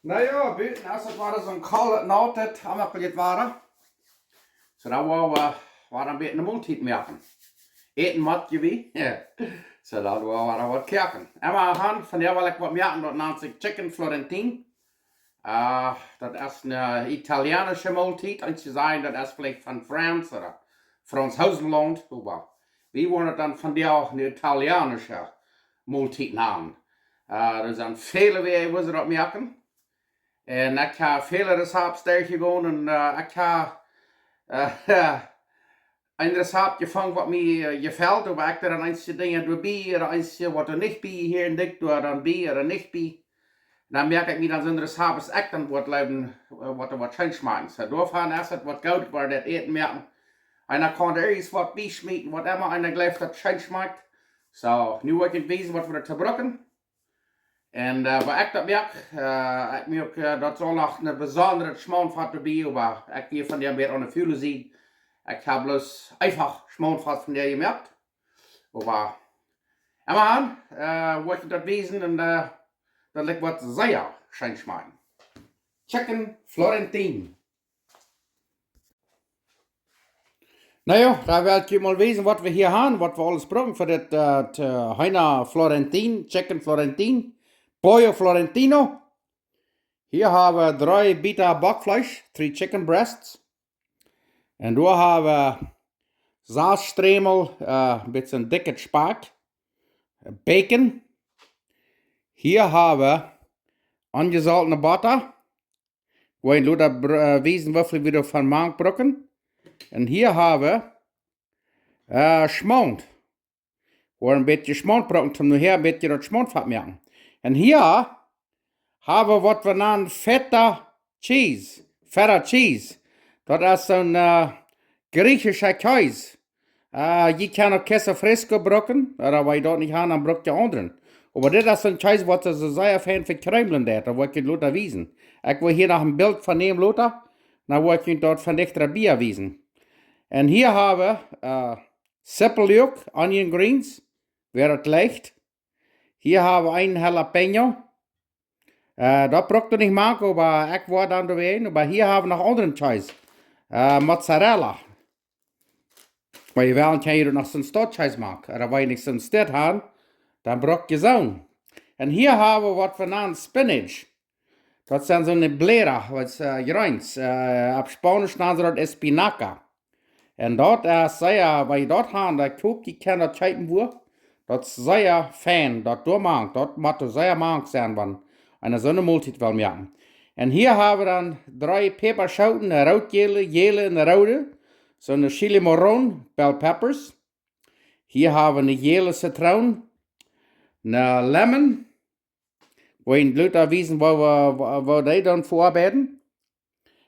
Naja, buiten als het waren zo'n koude nacht, het amakkelijk waren. So da war een beetje een maaltijd maken. Eten wat je wie. Ja. So dat waren wat kerken. En we gaan van jou wel ik wat maken, dat noemt zich chicken Florentino. Dat is een Italienische maaltijd. En ze zeggen dat is vielleicht van Frans oder Franshausenland. Aber wir wollen het dan van jou een Italienische maaltijd namen. Er zijn vele wegen hoe ze dat maken. En ik heb vele recepten doorgegaan en ik heb een recept gevonden wat mij gefällt, maar ik er dan eentje dingen doorbij, er eentje wat er niet bij, hier en dik door dan bij, er niet bij. Dan merk ik me dan zo'n recept is echt dan wat leven, wat er wat schijn smaakt. So doorgaan is het wat goed waar dat eten merken. En dan kan er iets wat bij smeten, wat immer, en dan geloof dat schijn smaakt. So, nu wil ik het wezen wat we er te gebruiken. En waar ik dat merk, ik merk dat er nog een bijzondere smaak erbij, maar ik geef van die weer aan de vuile zien. Ik heb bloos einfach smaak van die gemerkt. Maar, en aan, wil ik dat wezen en dat lijkt wat zeer schijn smaken. Chicken Florentino. Nou ja, daar wil ik je mal wezen wat we hier hebben, wat we alles brauchen voor dit Henna Florentino, Chicken Florentino. Pollo Florentino. Hier hebben we 3 bita bakvlees, 3 chicken breasts. En daar hebben we zaadstremel, een beetje dikke spaak, bacon. Hier hebben we angesaltene butter. Waar je dat wezen wat we van maak brokken. En hier hebben we schmond. Waar een beetje schmond brokken, om nu hier een beetje dat schmondvat maken. En hier hebben we wat we noemen feta cheese. Feta cheese. Dat is zo'n Griechische kaas. Je kan ook queso fresco brokken. Maar als je dat niet hebt, dan brok je anderen. Maar dit is een kaas wat ze zeer fijn voor kruimelen deed. Dat wil ik je laten wijzen. Ik wil hier nog een beeld van nemen laten. Dan wil ik je dat van dichterbij wijzen. En hier hebben we sippeljok, onion greens. Weer het licht. Hier hebben we een jalapeno. Dat braucht du nicht machen, aber ich war dann dabei. Aber hier haben wir noch anderen Scheiß. Mozzarella. Weil je wel kan je nog zo'n stadscheiß maken. En als je niet zo'n stad hebt, dan braucht je zo'n. En hier hebben we wat we noemen spinach. Dat zijn zo'n blera, wat groens. Op Spanisch noemen ze dat espinaca. En dat is zeer, wat je dat hebt, dat koopt je kan dat kijken voor. Dat is zeer fijn, dat doormaakt. Dat moet zeer maakt zijn, want eine so eine Maaltijd wil maken. En hier hebben we dan 3 peperschoten, een roodgele, gele en een rode. Zo'n chili marron, bell peppers. Hier hebben we een gele citroen, een lemon. Waar je bloed aanwijzen waar die dan voorbereiden.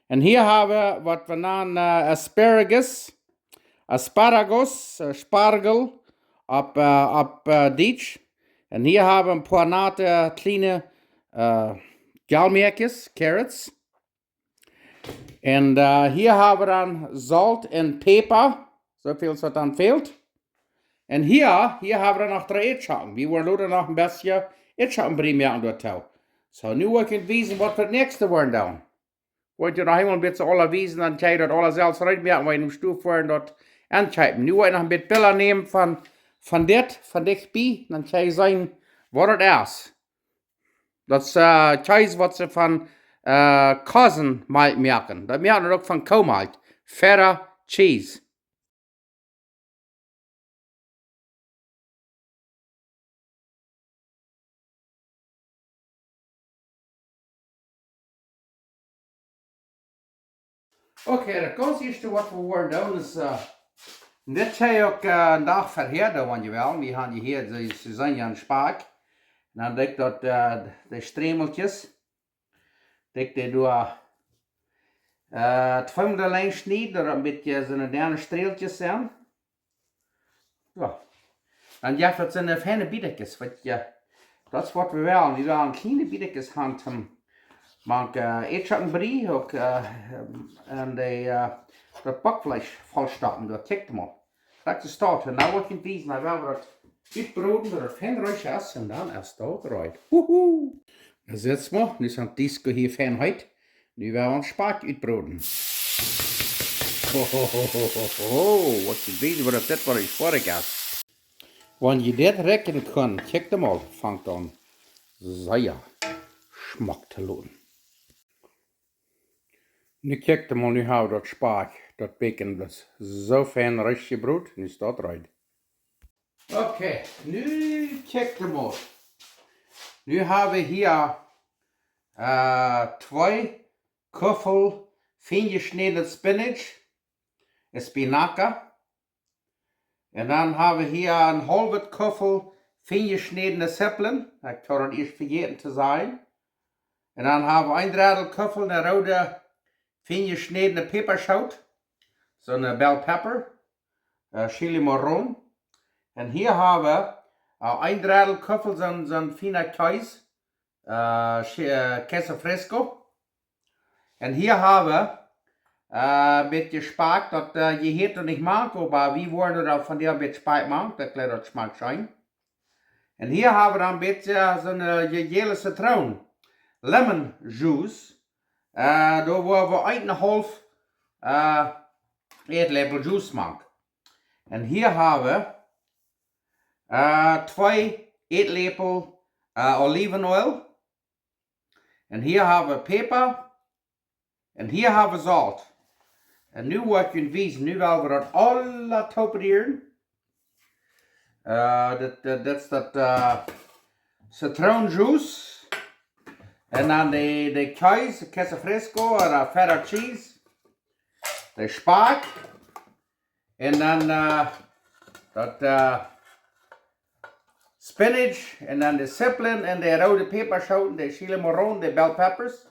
En hier hebben we wat we noemen asparagus, spargel op Duits. En hier hebben we een paar nate kleine galmerkjes, carrots. En hier hebben we dan zout en peper, zoveel wat dan fehlt. En hier hebben we nog 3 eetschappen. We willen nog een beetje eetschappen brengen door touw. So, nu wil ik het wijzen wat we het nächste worden doen. Wil je nog helemaal een beetje alle wijzen, dan kan je dat alles zelfs uitmerken, waar je nu stoef worden dat aankijken. Nu wil je nog een beetje pillen nemen van dichtbij, dan kan je zien wat het is. Dat is kaas wat ze van kozenmalt maken. Dat merken we ook van koumalt. Feta cheese. Oké, dat ganz eerste wat we worden doen is... dit heb je ook een dag verheerden, want je wel. We hebben hier de Suzanne en spaak. Dan denk ik dat de stremeltjes, denk ik door het volgende lijn snijden, dat een beetje zo'n derne streeltjes zijn. Ja. Dan ja, dat zijn fijne biedekjes, wat je, dat is wat we willen. We willen kleine biedekjes hebben. Maar eetschappen ook en dat bakvlees volstappen, dat kijkt hem op. Dat is start. En nou wordt het wijzen, nou wel dat uitbroden, dat het fijn ruisje is en dan is het ook eruit. Woehoe! Dan zit we, nu zijn het disco hier fijnheid. Nu gaan we ons spaak uitbroden. Wat je weet wat dit wat is vorig jaar. Wanneer je dit rekenen kan, check hem al, vangt dan zeer smak te loon. Nu kijk hem al, nu hou dat spaak, dat bacon was zo fijn restje brood, nu staat eruit. Oké, nu check hem al. Nu hebben we hier 2 Köffel fijn gesneden spinach, spinaken. En dan hebben we hier een halve Köffel fijn gesnedene Zwiebeln. Ik zou dat eerst vergeten te zijn. En dan hebben we een drittel Köffel een rode fijn gesnedene peperzout. Zo'n bell pepper. Chili marron. En hier hebben we een drittel Köffel zo'n fijne kaas. Queso fresco. En hier hebben we een beetje spaak dat je heet er niet maken, maar wie worden dat van die een beetje spaak maakt, dat kleed dat smaakt zijn. En hier hebben we dan een beetje zo'n gele citroen, lemon juice. Daar waar we 1,5 eetlepel juice maken. En hier hebben we 2 eetlepel olivenoil. En hier hebben we peper. En hier hebben we zout. En nu wat je wijzen, nu willen we dat alle toperen. Dat is dat citroenjuice. En dan de kaas, de queso fresco, of feta cheese. De spaak. En dan dat spinach. En dan de Zwiebeln en de rode peperzouten, de chili marron, de bell peppers.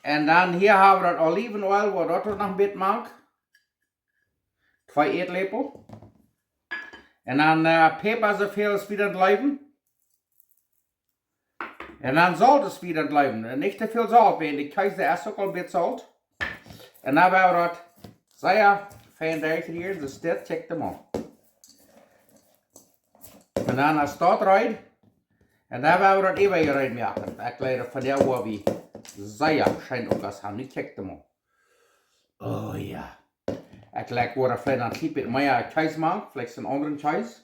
En dan hier hebben we dat olivenoil, wat dat nog een beetje maakt. 2 eetlepel. En dan peper zoveel als we dat blijven. En dan zout als we dat blijven. Niet te veel zout, want ik krijg de eerst ook al een beetje zout. En dan hebben we dat zeer fijn hier, dus dit check hem op. En dan staat eruit. En dan hebben we dat even eruit maken. Ik leid van der waar we zeer schijn ook als gaan. Nu check hem op. Oh ja. Ik leg waar ik vielleicht een beetje meer kaas maak, vielleicht een andere kaas.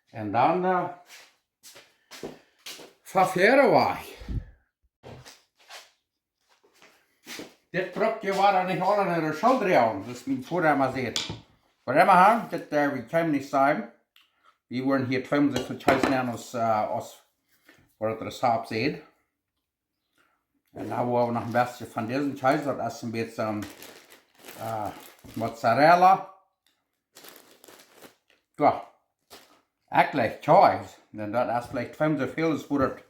En dan ververen we. Dit brokje waren niet al in de schouder, dus mijn voeder maar zegt. Maar helemaal, dit we kunnen niet zijn. We worden hier 72 kaas nemen als wat het recept zegt. En dan hebben we nog een beetje van deze kaas, dat is een beetje mozzarella. Ja, eigenlijk kaas. En dat is vielleicht 5 zoveel als voor het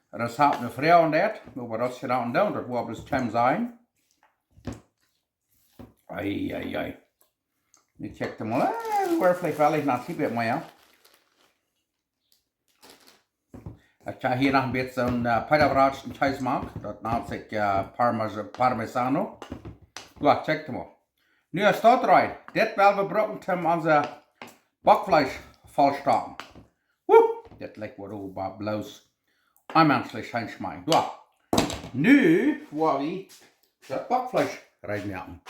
recept een vrouw en dat. Maar dat is gedaan doen, dat wil dus 10 zijn. Ai. Nu check hem al. We worden vielleicht wel eens naar het type meer. Ik ga hier nog een beetje zo'n pijlabroodje kaas maken. Dat naam zich parmesano. Ja, check hem al. Nu staat eruit. Dit willen we gebruiken om onze bakvlees volstaan. Woe! Dit lijkt wat over bloos. Aanmenselijk zijn smaak. Ja. Nu waar we dat bakvlees eruit maken.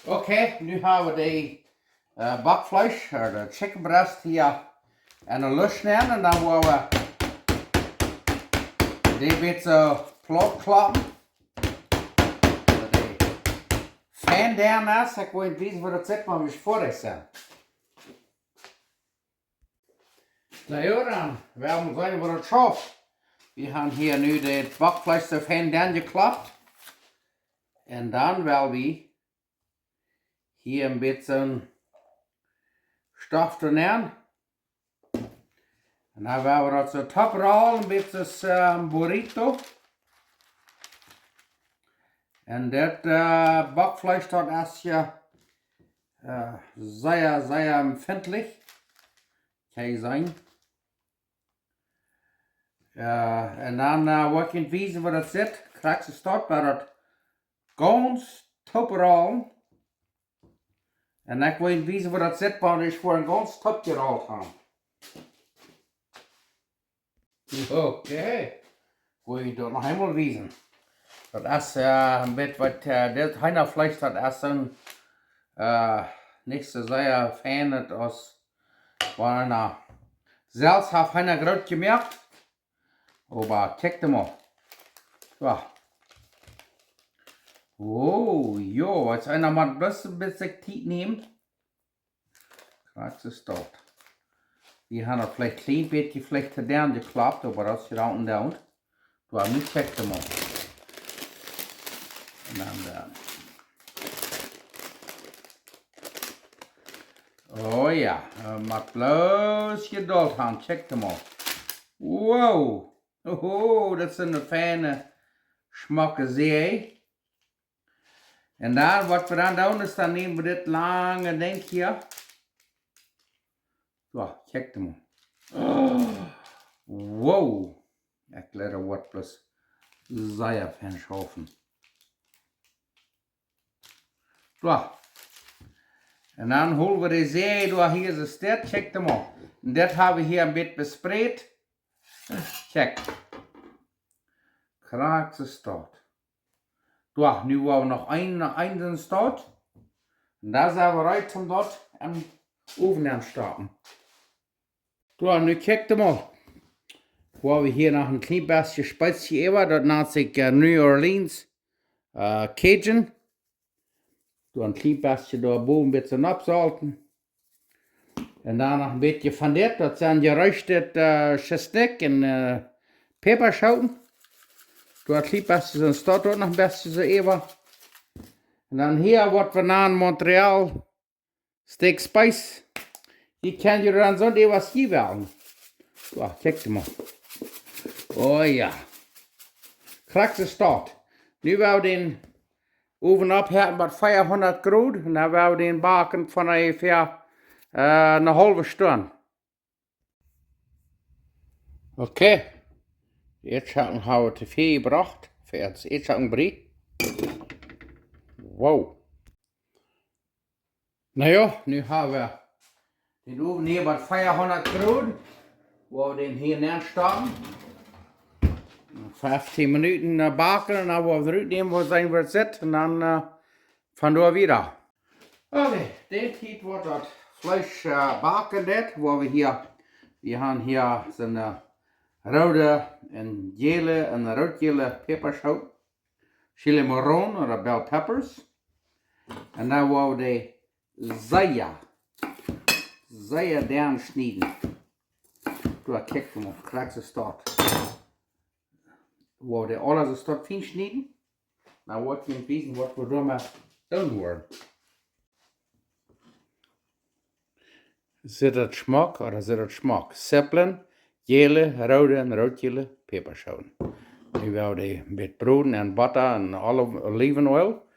Oké, nu hebben we de bakvlees, de chicken breast hier en een lus nemen. En dan gaan we die beetje plat klappen. Fijn daarnaast, ik wil niet weten wat het zit, maar we voor is. Nou ja, dan werden we zien wat het schaft. We gaan hier nu het bakvlees zo fijn dan geklapt. En dan willen we hier een beetje stof nemen. En dan willen we dat zo toprollen, een beetje burrito. En dat bakvlees dat is ja zeer empfindlich. Kan je zijn. En dan wat je wijzen waar dat zit, krijg je staat bij dat gans toprollen. En ik wil je wijzen waar dat zit, want ik voor een ganz top gerold hebben. Oké. Wil je dat nog eenmaal wijzen. Dat is een beetje wat, dit Henna-Fleisch, dat is een, nicht so sehr fan als, weil selbst habe Henna gerade gemerkt. Aber check dir mal. So. Oh, jo, als einer mal bloß ein bisschen Zeit nimmt, kriegst du es dort. Die haben vielleicht ein klein bisschen vielleicht down geklappt, aber das ist down und down. Du hast nicht check dir mal. Und dann oh ja, maar bloos geduld gaan, check dir mal. Wow, oh, dat is een fijne smakke zee. En dan, wat we dan doen, is dan nemen we dit lange ding hier. Zo, check dir mal. Oh, wow, ik let er wat plus zeer van schaffen. Zo. En dan holen we de zee door hier zo staat, check dir mal. En dit hebben we hier een beetje bespreid. Check. Kraak ze staat. Zo, nu hebben we nog een staat. En daar zijn we rijdt om dat en oven aan starten. Zo, nu check dir mal. We hebben hier nog een klein beetje spicy even. Dat nennt zich New Orleans Cajun. Doe een klein beetje daarboven een beetje opzalten. En dan nog een beetje van dit. Dat zijn geroosterd chesnek en peperschoten. Doe een klein beetje zo'n stad ook nog een beetje zo even. En dan hier wat we naar Montreal steak spice. Die kan je dan zo even schieven. Zo, kijk dir mal. Oh ja. Krasse stad. Nu wou den oven ophetten met 500 graden. En dan wou den baken van ongeveer een halve stunde. Oké. De Eetschatten hebben we te veel gebracht. Voor het Eetschattenbrie. Wow. Nou ja, nu hebben we den oven hier met 500 graden. Waar we den hier neer staan. 15 minuten baken en dan worden we eruit nemen, waar zijn we zit en dan vandoor weer. Oké, dit hier wordt dat vlees baken dit, waar we hebben hier zijn rode en gele en rood-gele peperschout, chili marron of bell peppers. En dan worden we de zeeën down snijden. Doe een kijk van op, krijg ze start. Waar we alles start fijn snijden. Dan wordt je weten wat we doen worden. Zit het smaak of zit het smaak? Seppelen, gele, rode en rood-gele peperschoten. Nu willen we een beetje broden en butter en olivenoil.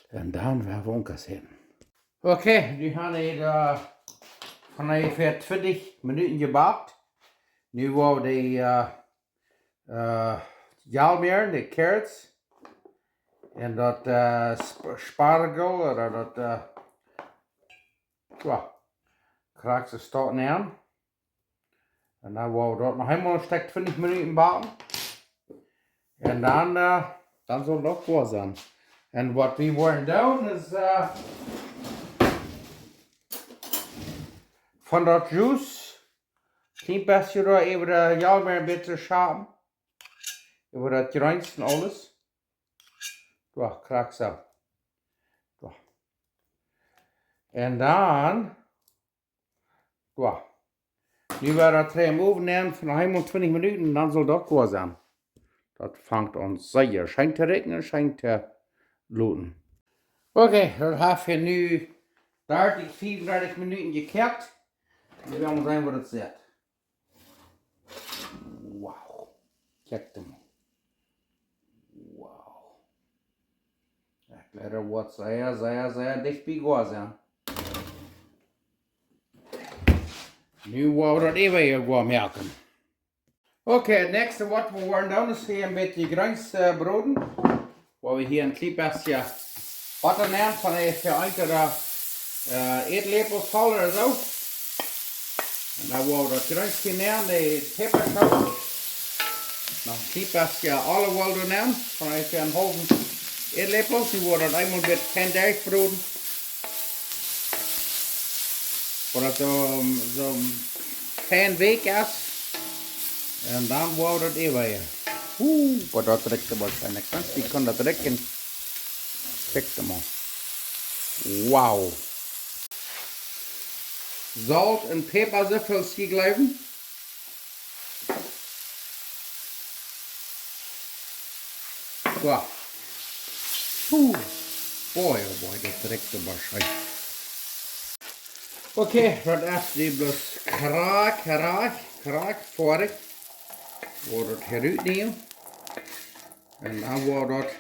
En dan gaan we ook zetten. Oké, nu gaan we van ongeveer 20 minuten gebakt. Nu willen we de jalmeer, de carrots. En dat spargel, of dat krijg ze starten aan. En dan willen we dat nog helemaal een stuk 20 minuten bakken. En dan zal het ook goed zijn. En wat we willen doen is van dat juice, een beetje door even de jalmeer een beetje schapen. Over dat grijns en alles. Zo, krijg zo. Zo. En dan, zo. Nu gaan we dat erin overnemen van helemaal 20 minuten en dan zal dat goed zijn. Dat vangt ons zeer. Schijnt te regenen, schijnt te loten. Oké, dat heb je nu 30, 34 minuten gekert. Nu gaan we zien wat het zit. Wauw. Kijk hem. Wauw. Ik let er wat zeer dicht bij goed zijn. Nu gaan we dat even gaan melken. Oké, het nächste wat we gaan doen is hier een beetje grijsbroden. Waar we hier een klein beetje butter nemen van ongeveer 1 eetlepel voll oder so. Und dann wollen wir das Grünchen nehmen, die Pfefferschoten. Noch ein bisschen Olive Oil nehmen, von einen halben Eetlepel. Die wollen das einmal mit kein durchbrüten. Oder so kein Weg ist. Und dann wollen wir das eben. Aber das direkt wahrscheinlich. Die kann das direkt in. Check mal. Wow. Salz und Pfeffer so viel gegeben. So. Boy, oh boy, das direkt wahrscheinlich. Okay, das erste bloß Krag vorig. Wo das herutnehmen. Und dann war das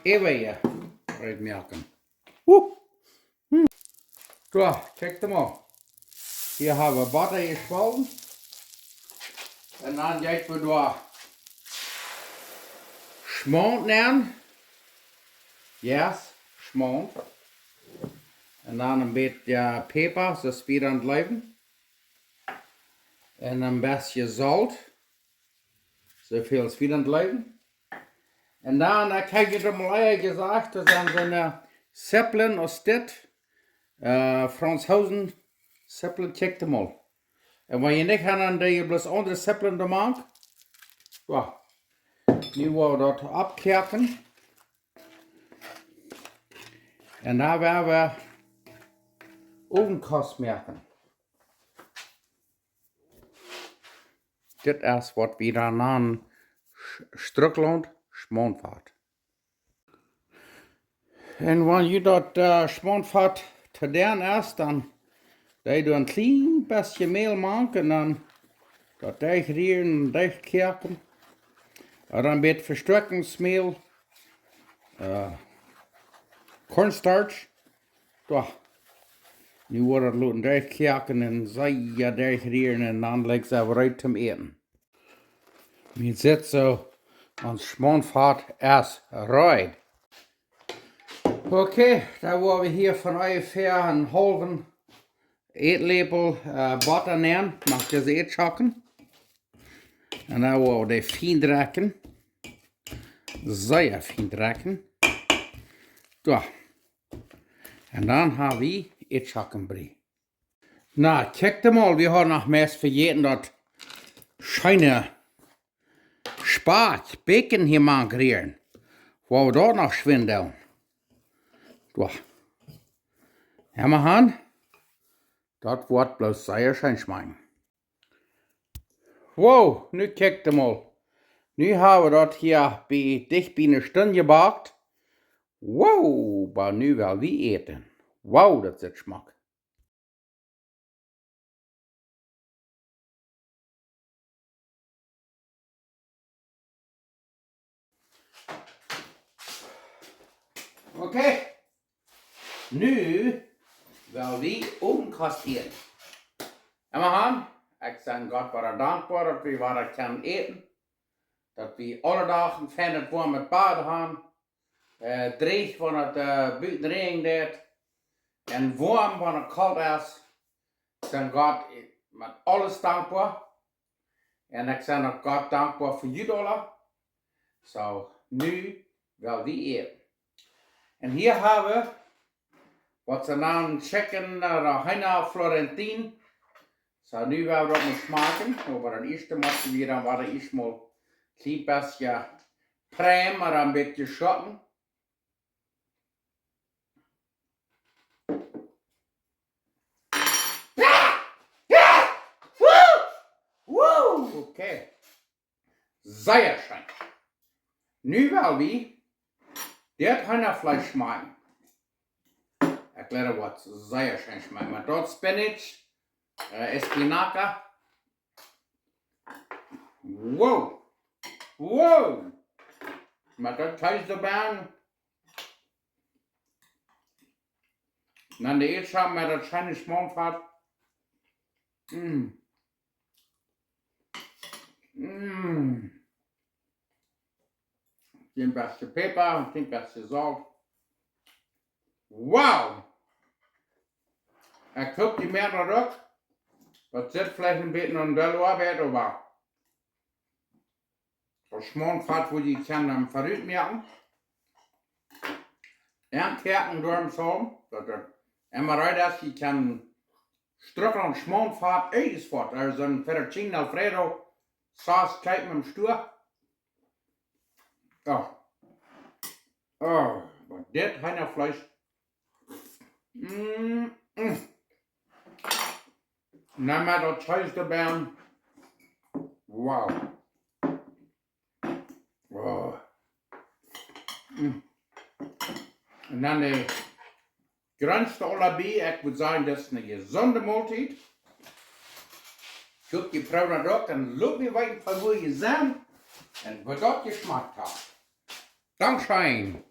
eben hier reinmerken. So, check mal. Hier haben wir Butter gespalten. Und dann geht wir da Schmand nehmen. Yes, Schmand. Und dann ein bisschen Pfeffer, so spierend bleiben. Und ein bisschen Salz. So viel spierend bleiben. Und dann kann ich dir mal gesagt, das sind so eine Zeppelin aus dit. Franshausen Zeppelin, check them mal. Und wenn je nicht haben, dann je bloß andere Zeppelin da macht. Ja. Nu wollen wir das abkerken. Und dann werden wir Ovenkast merken. Das ist, was wir dann an Strukland Schmandfahrt. Und wenn ihr das Schmandfahrt zu deren ist, dann du ein klein bisschen Mehl machen und dann das durchrieren und durchkerken. Und dann ein bisschen Verstärkungsmehl, Cornstarch. Ja. Nu wordt het laten durchkerken en zij durchrieren en dan legt ze bereit zum Eten. Wir setzen so ans Schmandfahrt erst rein. Okay, da wollen wir hier von ungefähr einen halben Eetlepel Butter nehmen. Macht das Eetschakken. Und dann wollen wir die fein drecken. Sehr fein drecken. So. Und dann haben wir Eetschakkenbrie. Na, check mal, wir haben noch mehr vergeten, das scheine Spark, Bacon hier mal grillen. Wo wir dort noch schwindeln. So. Ja, mal an. Das wird bloß sehr schön schmecken. Wow, nu check mal. Nu haben wir das hier dicht bei einer Stunde gebackt. Wow, aber nu will wir eten. Wow, das ist Geschmack. Okay, nu will wir umkastieren. Immerhin, ich bin Gott war dankbar, dass wir was können eten. Dass wir alle Tage fijn warm mit Bad haben. Dreig, wenn es buiten regnet. En warm, wenn es kalt ist. Ich bin Gott mit alles dankbar. En ich bin auch Gott dankbar für jullie alle. So, nu will wir eten. En hier haben wir, was ze namen Chicken Henna Florentino. So, nu werden wir das mal schmecken. Aber das erste müssen wir dann war ich mal ein bisschen Creme oder ein bisschen Schotten. Okay. Sehr schön. Nu will wir das Henna-Fleisch schmecken. Erkläre, was sehr schön schmeckt. Mit dort Spinach, Espinaca. Wow. Wow. Mit dort Kaiserbeeren. Dann die Eetscham mit der schönen Schmandfahrt. Den besten Pfeffer und den besten Salz. Wow! Ik koop die meer naar rug. Dat zit vielleicht ein bisschen an der Arbeit, aber das Schmonfahrt, wo die kann dann verrückt merken. Ernkerken door hem zo. Dat er immer rein ist, die kann strukken und Schmonfahrt alles fort. Also ein Fettuccine Alfredo, Sauce, kijk met dem Stuur. Oh. Oh, maar dit Heinafleisch. Na maar dat Zeus erbij. Wow. Wow. En dan de grootste allerbei, ik moet zeggen, dat is een gezonde maaltijd. Guck je vrouw naar dat en loop je weten van hoe je zijn en wat dat je smaakt hebt. Dankzij.